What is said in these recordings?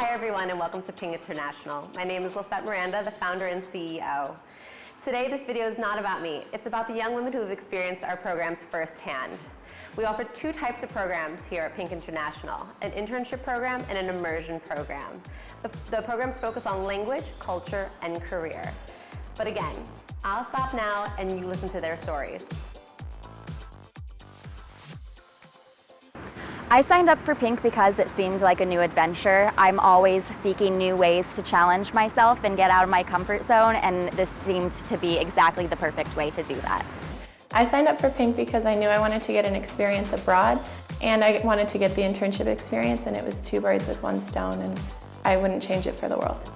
Hi everyone and welcome to PINC International. My name is Lisette Miranda, the founder and CEO. Today this video is not about me, it's about the young women who have experienced our programs firsthand. We offer two types of programs here at PINC International, an internship program and an immersion program. The programs focus on language, culture, and career. But again, I'll stop now and you listen to their stories. I signed up for PINC because it seemed like a new adventure. I'm always seeking new ways to challenge myself and get out of my comfort zone, and this seemed to be exactly the perfect way to do that. I signed up for PINC because I knew I wanted to get an experience abroad, and I wanted to get the internship experience, and it was two birds with one stone, and I wouldn't change it for the world.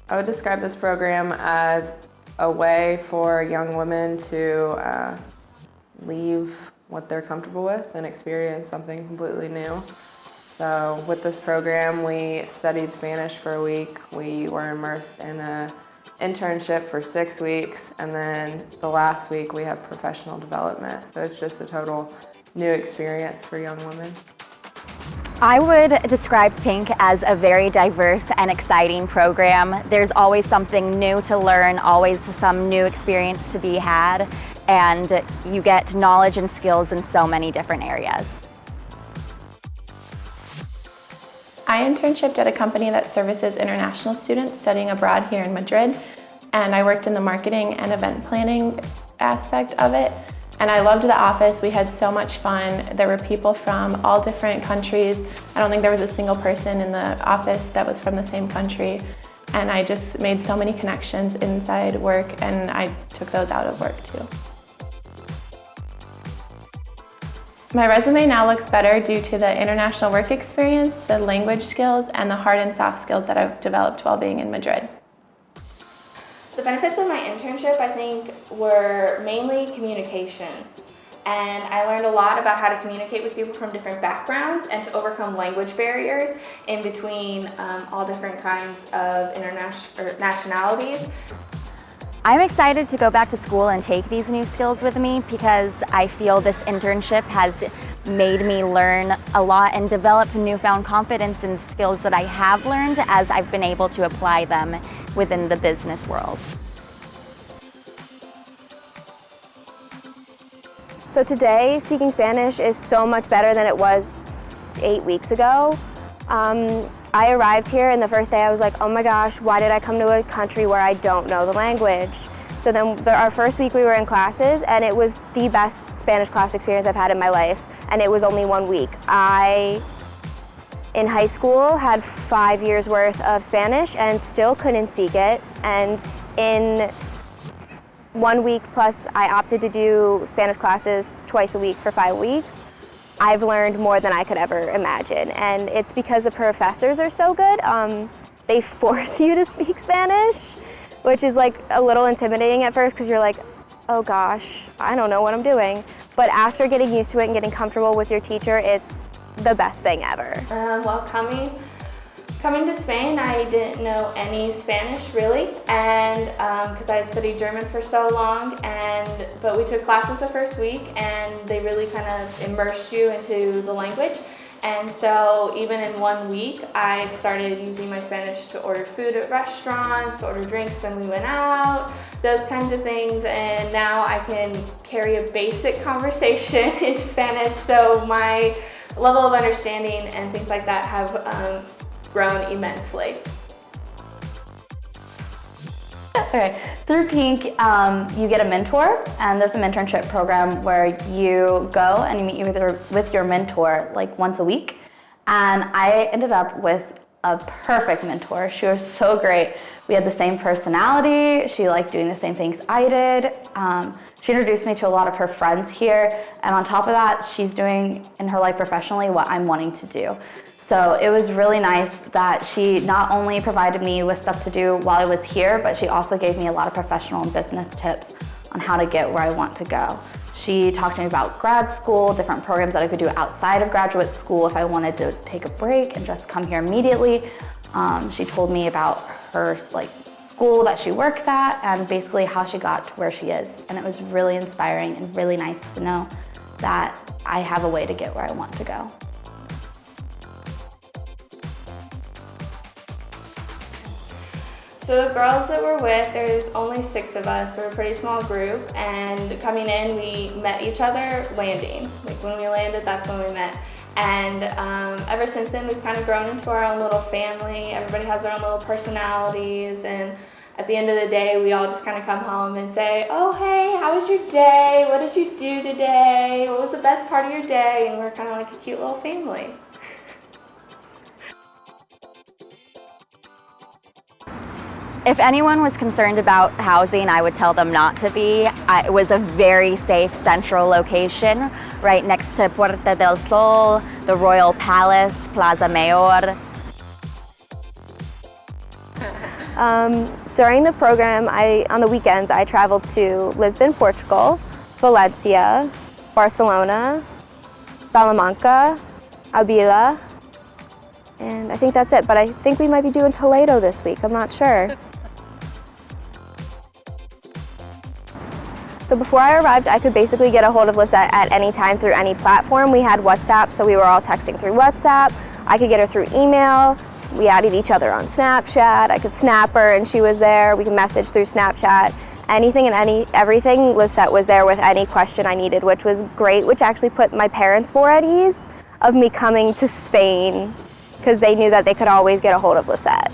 I would describe this program as a way for young women to leave what they're comfortable with and experience something completely new. So with this program, we studied Spanish for a week. We were immersed in an internship for 6 weeks, and then the last week we have professional development. So it's just a total new experience for young women. I would describe PINC as a very diverse and exciting program. There's always something new to learn, always some new experience to be had, and you get knowledge and skills in so many different areas. I internshipped at a company that services international students studying abroad here in Madrid, and I worked in the marketing and event planning aspect of it. And I loved the office. We had so much fun. There were people from all different countries. I don't think there was a single person in the office that was from the same country. And I just made so many connections inside work, and I took those out of work too. My resume now looks better due to the international work experience, the language skills, and the hard and soft skills that I've developed while being in Madrid. The benefits of my internship, I think, were mainly communication. And I learned a lot about how to communicate with people from different backgrounds and to overcome language barriers in between all different kinds of nationalities. I'm excited to go back to school and take these new skills with me because I feel this internship has made me learn a lot and develop newfound confidence in skills that I have learned as I've been able to apply them within the business world. So today, speaking Spanish is so much better than it was 8 weeks ago. I arrived here and the first day I was like, oh my gosh, why did I come to a country where I don't know the language? So then our first week we were in classes and it was the best Spanish class experience I've had in my life, and it was only 1 week. I, in high school, had 5 years worth of Spanish and still couldn't speak it, and in 1 week plus I opted to do Spanish classes twice a week for 5 weeks. I've learned more than I could ever imagine, and it's because the professors are so good. They force you to speak Spanish, which is like a little intimidating at first because you're like, oh gosh, I don't know what I'm doing. But after getting used to it and getting comfortable with your teacher, it's the best thing ever. Well, coming to Spain, I didn't know any Spanish really, and because I had studied German for so long, but we took classes the first week and they really kind of immersed you into the language. And so even in 1 week, I started using my Spanish to order food at restaurants, to order drinks when we went out, those kinds of things. And now I can carry a basic conversation in Spanish, so my level of understanding and things like that have grown immensely. Okay, through PINC, you get a mentor, and there's a mentorship program where you go and you meet with your mentor like once a week. And I ended up with a perfect mentor. She was so great. We had the same personality. She liked doing the same things I did. She introduced me to a lot of her friends here, and on top of that, she's doing in her life professionally what I'm wanting to do. So it was really nice that she not only provided me with stuff to do while I was here, but she also gave me a lot of professional and business tips on how to get where I want to go. She talked to me about grad school, different programs that I could do outside of graduate school if I wanted to take a break and just come here immediately. She told me about her school that she works at and basically how she got to where she is. And it was really inspiring and really nice to know that I have a way to get where I want to go. So the girls that we're with, there's only 6 of us. We're a pretty small group, and coming in, we met each other landing. Like when we landed, that's when we met. And ever since then, we've kind of grown into our own little family. Everybody has their own little personalities, and at the end of the day, we all just kind of come home and say, oh, hey, how was your day? What did you do today? What was the best part of your day? And we're kind of like a cute little family. If anyone was concerned about housing, I would tell them not to be. It was a very safe central location, right next to Puerta del Sol, the Royal Palace, Plaza Mayor. During the program, on the weekends, I traveled to Lisbon, Portugal, Valencia, Barcelona, Salamanca, Avila, and I think that's it, but I think we might be doing Toledo this week, I'm not sure. So before I arrived, I could basically get a hold of Lisette at any time through any platform. We had WhatsApp, so we were all texting through WhatsApp. I could get her through email. We added each other on Snapchat. I could snap her and she was there. We could message through Snapchat. Anything and everything, Lisette was there with any question I needed, which was great, which actually put my parents more at ease of me coming to Spain, because they knew that they could always get a hold of Lisette.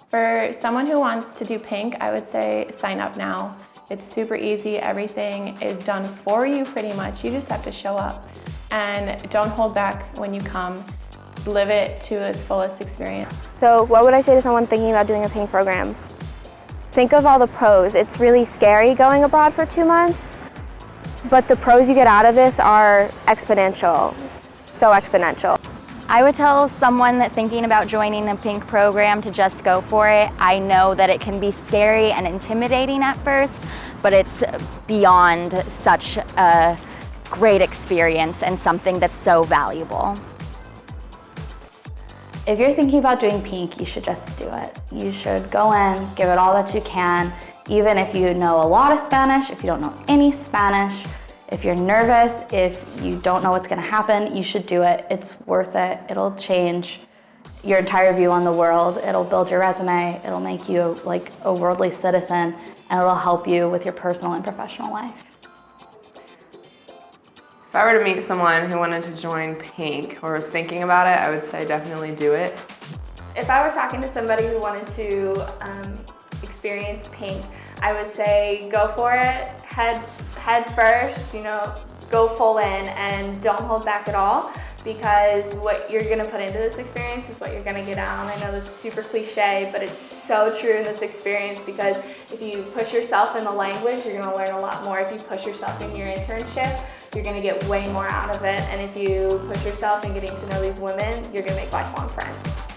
For someone who wants to do PINC, I would say sign up now. It's super easy. Everything is done for you pretty much. You just have to show up. And don't hold back when you come. Live it to its fullest experience. So what would I say to someone thinking about doing a PINC program? Think of all the pros. It's really scary going abroad for 2 months, but the pros you get out of this are exponential, so exponential. I would tell someone that thinking about joining a PINC program to just go for it. I know that it can be scary and intimidating at first, but it's beyond such a great experience and something that's so valuable. If you're thinking about doing PINC, you should just do it. You should go in, give it all that you can, even if you know a lot of Spanish, if you don't know any Spanish, if you're nervous, if you don't know what's gonna happen, you should do it. It's worth it. It'll change your entire view on the world. It'll build your resume. It'll make you like a worldly citizen, and it'll help you with your personal and professional life. If I were to meet someone who wanted to join PINC or was thinking about it, I would say definitely do it. If I were talking to somebody who wanted to experience PINC, I would say go for it, head first, go full in and don't hold back at all, because what you're gonna put into this experience is what you're gonna get out. And I know that's super cliche, but it's so true in this experience, because if you push yourself in the language, you're gonna learn a lot more. If you push yourself in your internship, you're gonna get way more out of it. And if you push yourself in getting to know these women, you're gonna make lifelong friends.